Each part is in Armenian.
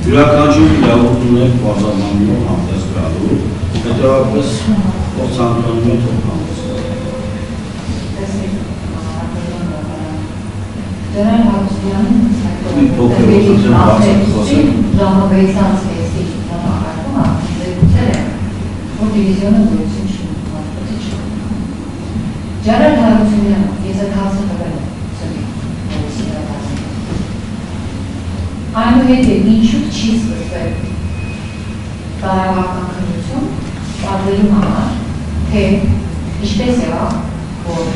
Յուրաքանչյուր իրավունք ունեք բարձրացնելով հանդես գալու, հետևաբար ով ցանկանում է թող հանդես գա։ Դրան հարցուանը ժամանակից էսի ժամանակում դեպքեր են, որ դիվիզիոնը գույություն չի մատուցիչ։ Ջարան հարցուանը ես այդ հարցը տվել եմ այնուհետև ինչու չի սկսվել տարավական քննություն պատվելու համար, թե ինչպես եղավ, որ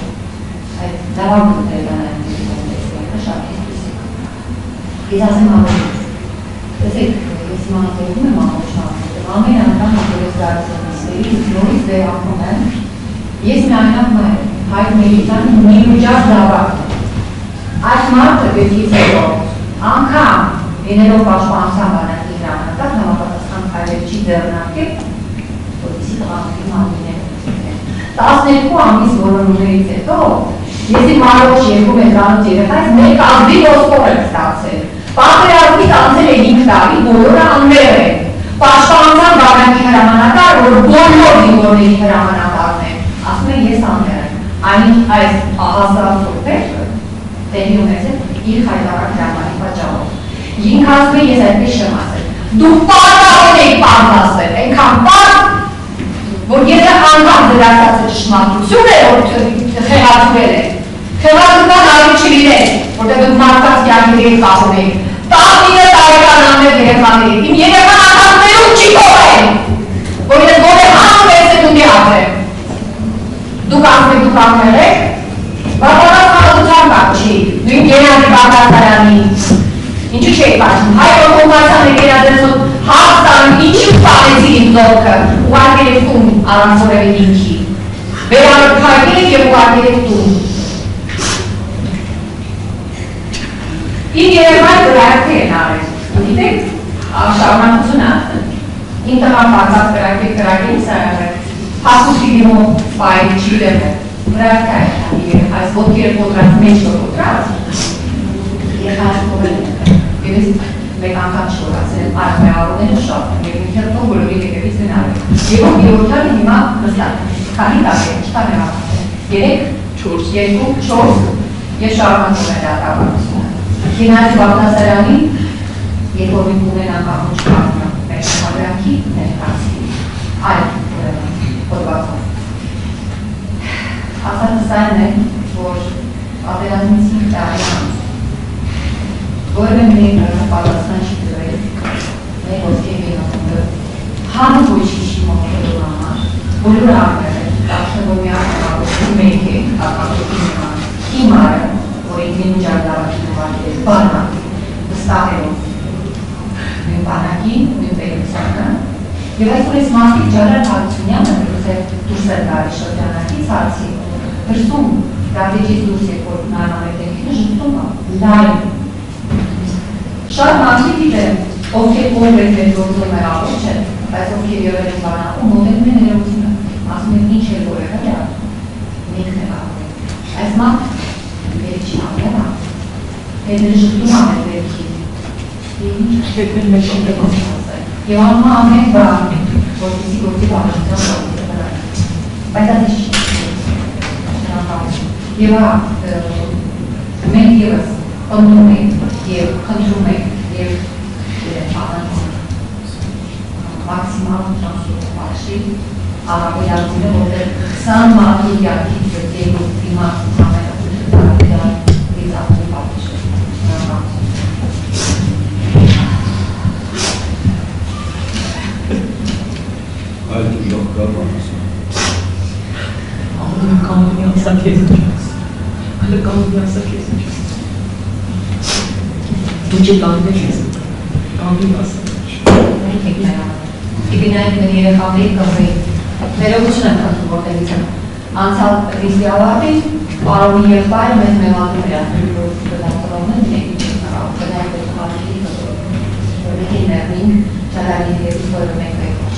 այդ դարավուն դերանայնների շատ հեստուսիկ։ Ես ասեմ ավելի, տեսեք, ես մանատերում եմ ամոչնավորում, ամեն անգամ հատորես դարձնիստերի, նորից դերախում եմ, ես միայնակ հայտ մերիտան մի ուջար դավակ։ Այս մարդը պետքից հետո, անգամ Եներով պաշտպանության բանակի հրամանատար համապատասխան քայլեր չի ձեռնարկել, որպեսզի տղամարդի մամուլները 12 ամիս որոնումներից հետո ես իմ առողջ 2 մետրանոց երեխայից մեկ ազգի ոսկոր եմ ստացել։ Պատերազմից անցել է 5 տարի, բոլորը անվեր են։ Պաշտպանության բանակի հրամանատար, որ բոլոր զինվորների հրամանատարն է, ասում է ես անվեր եմ։ Այն այս ահազարդ որպետը տեղի ունեցել իր հայտարարած հրամանի պատճառով։ Ինք ասում է ես այդպես չեմ ասել, դու պարտավոր էի պարզ ասել, այնքան պարզ, որ եթե անգամ դրացածը ճշմարտություն է, որ խեղաթվել է, խեղաթվան արի չլիներ, որտեղ դուք մարդկանց կյանքերի հետ կապում եք, 19 տարեկան աններ երեխաների, իմ երեխան անգամ ներում չի փոխել, որ ես գոնե հանում ես է դուք ապրեմ, դուք ասում եք դուք ապրել եք, բավական խաղացության կապ չի, նույն Գենադի Բաղդասարյանի ինչու չէի պաշտում, հայրոքոմացան է գերադրեցոտ հաղստան, ինչու պարեցի իմ զորքը, ուղարկել եք տուն առանց որևէ ինքի, վերարկարկել եք և ուղարկել եք տուն։ Իմ երևան կրակը են արել, գիտեք, շարունակությունը իմ տղան բացած կրակել սարարել, հասուսի դիմով պայր չի դեմը, կրակը է, այս ոտքերը պոտրած, մեջ որ պոտրած, երխայս կողել են։ Ես մեկ անգամ չորացել արմեավորները շատ են, և ինքերտով բոլորի հետևից գնալ են։ Եվ իրորդանը հիմա նստան, քանի տարի են, չտան եմ ապատել, 3, 4, ես շարունակում է դատավարությունը։ Գենադի Բաղդասարյանի, երբ որ մենք ունենան կամուչ կազմը մեր շահավրանքի ներկայացի, այլ հոդվածով։ Ասածը սայն է, որ պատերազմից 5 տարի անց որը մենք պատասխան չի դրել, մեր ոսկե վինոները, հանը ոչի չի մողելու համար, բոլոր աղներ են, դաշնը որ մի աղնավարություն մենք է, աղնավարություն նման, հիմարը, որ ենք մին ուջարդավակի նվարկել, բանակ, վստահելով, նույն բանակին, նույն պետությանը, և այսօր ես մարդիկ Ջարար Հարությունյանը դուրս է դարի շրջանակից հարցի, հրսում, դատեջից դուրս եք, որ նարմանետենքինը ժպտում է, լայն, շատ մարդիկ գիտեն, ովքեր կոնգրես են գործում է առողջ են, բայց ովքեր եղել են բանակում, մոտենում են ներողությունը, ասում են ինչ էլ որ եղել է, մեկն է առողջ։ Այս մարդ վերք չի ապնել է, հետները ժպտում ամեն վերքին, հետները մեկ շուտ է կոնսասել, և անում ամեն բան, որպեսի գործի բանջության բանջության բայց այդ ինչ չի, և մենք ևս պնդում ենք և խնդրում ենք և մաքսիմալ շանսով պաշի առավելացումը, որտեղ 20 մարդու կյանքից եկող դիմաց ամենախնդիրը դիզապնի պատիժ է։ Այդ ուժող կա բանասը։ Աղում կանունի ասակ ես ինչ ես։ Հլը կանունի ասակ ես ինչ ես։ Դու չի կանունի ես։ Կանունի ասակ ես։ Մենք եք նրան։ Իգնայք մեր երեխաների կվեի։ Ներողություն եմ խնդրում, որտեղից եմ։ Անցալ ռիսկի ավարտի, պարոնի եղբայրը մեզ մեղադրում էր ասում, որ դատավորում են մենք գնայք այդ խաղի կտոր։ Որ մենք ներվինք, ճարանի հետից որը մենք